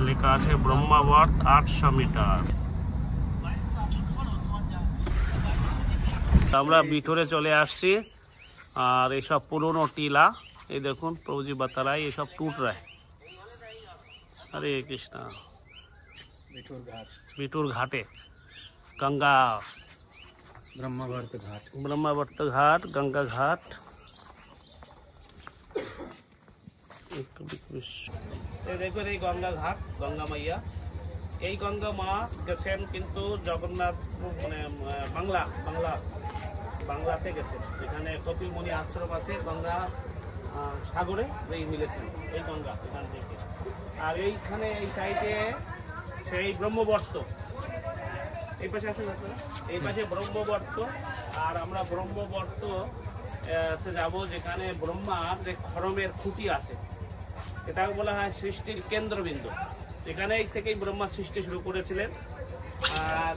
লেখা আছে ব্রহ্মাবর্ত 800 মিটার। আমরা ভিতরে চলে আসছি আর এইসব পুরনো টিলা, এই দেখুন প্রভুজি बता रहा है ये सब टूट रहा है। हरे कृष्णा। बिटूर घाटे गंगा ब्रह्मावर्त घाट गंगा घाट। দেখুন এই গঙ্গা ঘাট, গঙ্গা মাইয়া, এই গঙ্গা মা গেছেন কিন্তু জগন্নাথ মানে বাংলাতে গেছেন, যেখানে কপিলমুনি আশ্রম আছে গঙ্গা সাগরে এই মিলেছেন এই গঙ্গা এখান থেকে। আর এইখানে এই সাইডে সেই ব্রহ্মবর্ত, এই পাশে আছে এই পাশে ব্রহ্মবর্ত। আর আমরা ব্রহ্মবর্ত যাব যেখানে ব্রহ্মার যে খড়মের খুঁটি আছে, এটাকে বলা হয় সৃষ্টির কেন্দ্রবিন্দু। এখানেই থেকেই ব্রহ্মা সৃষ্টি শুরু করেছিলেন। আর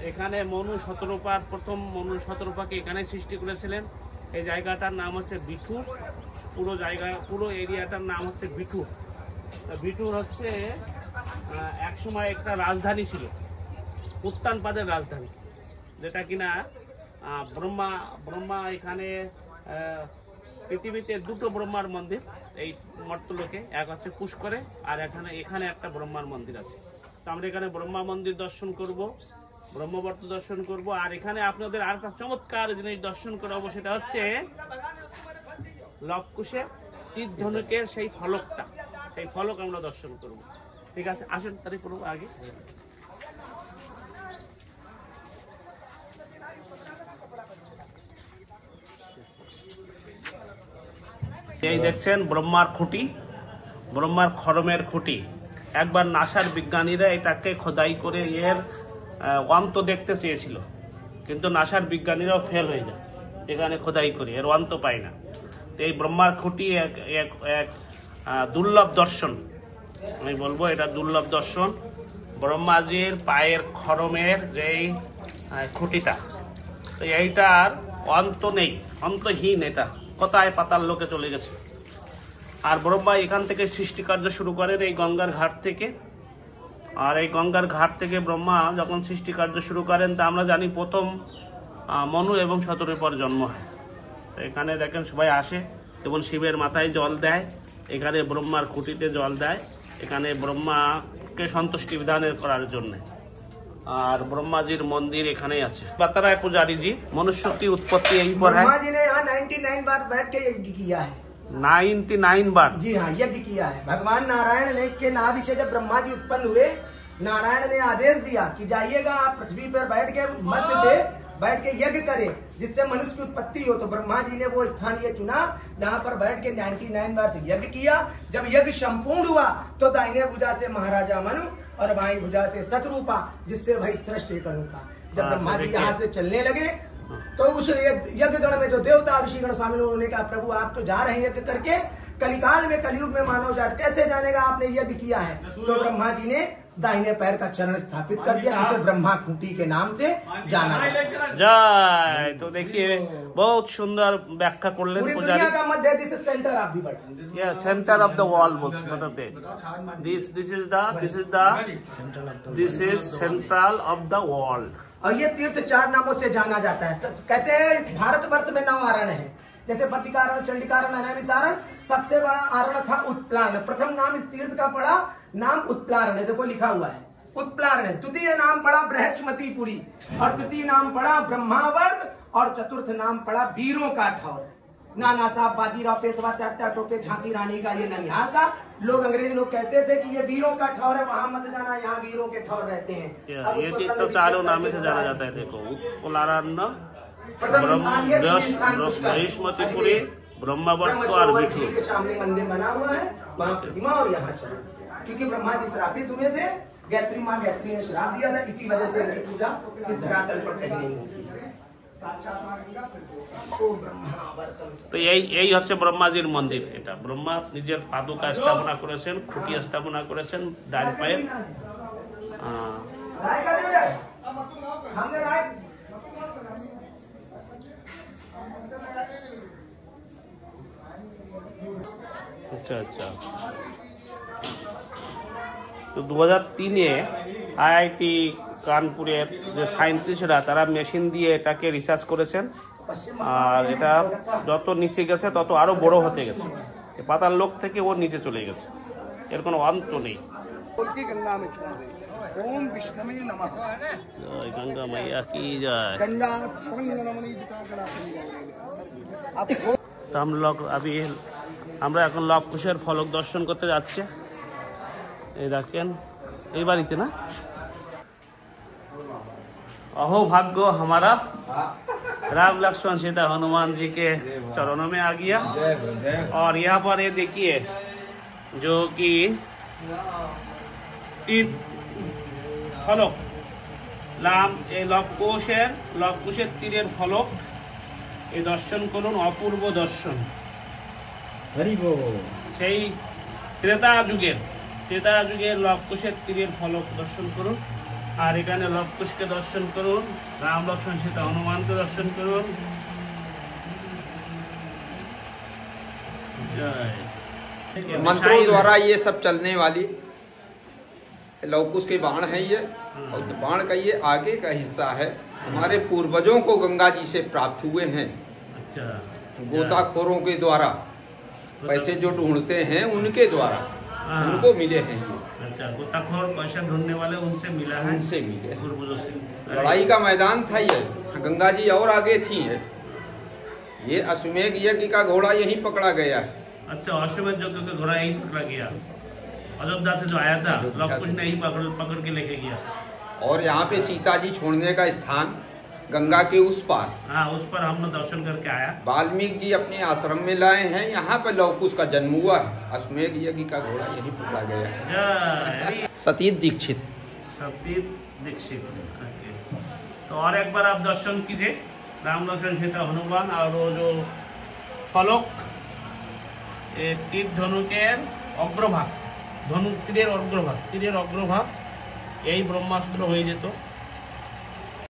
এখানে মনু শতরূপার প্রথম মনু শতরূপাকে এখানে সৃষ্টি করেছিলেন। এই জায়গাটার নাম হচ্ছে বিঠুর, পুরো এরিয়াটার নাম হচ্ছে বিঠুর। বিঠুর হচ্ছে একসময় একটা রাজধানী ছিল, উত্তানপাদের রাজধানী, যেটা কিনা ব্রহ্মা এখানে পৃথিবীতে দুটো ব্রহ্মার মন্দির এই মর্তলোকে, এক হচ্ছে পুষ্করে আর এখানে একটা ব্রহ্মার মন্দির আছে। তো আমরা এখানে ব্রহ্মা মন্দির দর্শন করব, ব্রহ্মবর্ত দর্শন করব। আর এখানে আপনাদের আর একটা চমৎকার জিনিস দর্শন করাবো, সেটা হচ্ছে লবকুশের তীর ধনুকের সেই ফলকটা, সেই ফলক আমরা দর্শন করব। ঠিক আছে, আসুন তারই করবো আগে। এই দেখছেন ব্রহ্মার খুঁটি, ব্রহ্মার খড়মের খুঁটি। একবার নাসার বিজ্ঞানীরা এটাকে খোদাই করে এর অন্ত দেখতে চেয়েছিল, কিন্তু নাসার বিজ্ঞানীরাও ফেল হয়ে যায় এখানে খোদাই করে, এর অন্ত পায় না। তো এই ব্রহ্মার খুঁটি এক দুর্লভ দর্শন, আমি বলবো এটা দুর্লভ দর্শন। ব্রহ্মাজির পায়ের খড়মের যেই খুঁটিটা, তো এইটার অন্ত নেই, অন্তহীন, এটা কোথায় পাতাল লোকে চলে গেছে। আর ব্রহ্মা এখান থেকে সৃষ্টিকার্য শুরু করেন এই গঙ্গার ঘাট থেকে। আর এই গঙ্গার ঘাট থেকে ব্রহ্মা যখন সৃষ্টিকার্য শুরু করেন, তা আমরা জানি প্রথম মনু এবং শতরূপার জন্ম হয়। তো এখানে দেখেন সবাই আসে এবং শিবের মাথায় জল দেয়, এখানে ব্রহ্মার খুঁটিতে জল দেয়, এখানে ব্রহ্মাকে সন্তুষ্টি বিধানের করার জন্য। और ब्रह्मा जी मंदिर एखाने बता रहा है पुजारी जी, मनुष्य की उत्पत्ति यहीं पर है। ब्रह्मा जी ने यहाँ 99 बार बैठ के यज्ञ किया है। 99 बार? जी हाँ, यज्ञ किया है। भगवान नारायण ने के नाभि से जब ब्रह्मा जी उत्पन्न हुए, नारायण ने आदेश दिया कि जाइएगा आप पृथ्वी पर बैठ के मध्य पे बैठ के यज्ञ करें जिससे मनुष्य की उत्पत्ति हो। तो ब्रह्मा जी ने वो स्थान ये चुना जहाँ पर बैठ के 99 बार से यज्ञ किया। जब यज्ञ संपूर्ण हुआ तो दाहिने भुजा से महाराजा मनु और बाई भुजा से शतरूपा, जिससे भाई श्रेष्ठ एक अनुपा। जब ब्रह्मा जी यहाँ से चलने लगे तो उस यज्ञ गण में जो देवता ऋषिगण शामिल उन्होंने कहा, प्रभु आप तो जा रहे हैं यज्ञ करके, कलिकाल में कलयुग में मानव जात कैसे जानेगा, आपने यज्ञ किया है। तो ब्रह्मा जी ने दाहिने पैर का चरण स्थापित कर दिया, जिसे ब्रह्मा खूंटी के नाम से जाना जाए। तो देखिए बहुत सुंदर व्याख्या कर ले। पूरी दुनिया का मध्य, this is centre of the world, या सेंटर ऑफ द वर्ल्ड बताते। This is central of the world. और ये तीर्थ 4 नामों से जाना जाता है। कहते हैं इस भारतवर्ष में 9 आरण है, जैसे बद्रिकारण, चंडिकारण, नैमिषारण। सबसे बड़ा आरण था उत्प्लान। प्रथम नाम इस तीर्थ का पड़ा नाम उत्प्लारण है, देखो लिखा हुआ है उत्प्लारण। द्वितीय नाम पड़ा बृहस्पतिपुरी, और तृतीय नाम पड़ा ब्रह्मावर्त, और चतुर्थ नाम पड़ा वीरों का ठौर। नाना साहब, बाजीराव पेशवा, त्यात्या टोपे, झांसी रानी का ये ननिहाल का। लोग अंग्रेज लोग कहते थे कि ये वीरों का ठौर है, वहां मत जाना, यहाँ वीरों के ठौर रहते हैं। ये चीज तो चारों नाम से जाना जाता है। देखो उत्प्लारण, बृहस्पतिपुरी, ब्रह्मावर्त और विष्णु के सामने मंदिर बना हुआ है, वहाँ प्रतिमा। और यहाँ चलो, क्योंकि ब्रह्मा जी श्रापित हुए थे, गायत्री माँ गायत्री ने श्राप दिया था, इसी वजह से ये पूजा इस धरातल पर कहीं नहीं होती। তো এই হচ্ছে ব্রহ্মাজির মন্দির। এটা ব্রহ্মা নিজের পাদুকা স্থাপনা করেছেন, খুঁটি স্থাপনা করেছেন ডান পায়ে। আচ্ছা আচ্ছা। তো 2003-এ আইআইটি কানপুরের যে সায়েন্টিস্টরা তারা মেশিন দিয়ে এটাকে রিসার্চ করেছেন, আর এটা যত নিচে গেছে তত আরো বড় হতে গেছে। পাতাল লোক থেকে ও নিচে চলে গেছে, এর কোনো অন্ত নেই। গঙ্গা মাইয়া কি যায়। আমরা এখন লব কুশের ফলক দর্শন করতে যাচ্ছি। এই দেখেন এই বাড়িতে না, अहो भाग्य हमारा राम लक्ष्मण सीता हनुमान जी के चरणों में आ गया। और यहाँ पर ये देखिए जो कि फलक लाम ए लवकुशेर तीरेर फलक এই দর্শন করুন, অপূর্ব দর্শন। সেই ত্রেতা যুগের লবকুশের তীরের ফলক দর্শন করুন। আর এখানে লবকুশকে দর্শন করুন, রাম লক্ষ্মণ সীতা হনুমানকে দর্শন করুন। मंत्रों द्वारा ये सब चलने वाली लवकुश के बाण है ये, और बाण का ये आगे का हिस्सा है। हमारे पूर्वजों को गंगा जी से प्राप्त हुए हैं। अच्छा। गोताखोरों के द्वारा पैसे जो ढूंढते हैं उनके द्वारा उनको मिले हैं। अच्छा, गोताखोर पैसा ढूंढने वाले उनसे मिला है, उनसे मिले पूर्वजों से। लड़ाई का मैदान था ये, गंगा जी और आगे थी। ये अश्वमेघ यज्ञ का घोड़ा यहीं पकड़ा गया है। अच्छा, अश्वमेध यज्ञ का घोड़ा यहीं पकड़ा गया, अयोध्या से जो आया था लवकुश ने ही पकड़ के लेके गया। और यहाँ पे सीता जी छोड़ने का स्थान गंगा के उस पार, हाँ उस पर हमने दर्शन करके आया। वाल्मीकि जी अपने आश्रम में लाए हैं, यहाँ पर लवकुश का जन्म हुआ है। अश्वमेघ यज्ञ का घोड़ा यहीं पकड़ा गया है। सतीश दीक्षित। तो और एक बार आप दर्शन कीजिए राम लक्ष्मण सीता हनुमान और वो जो फलक तीर धनुकेर अग्रभाग, धनु तीरेर अग्रभाग, तीरेर अग्रभाग এই ব্রহ্মাস্ত্র হয়ে যেত।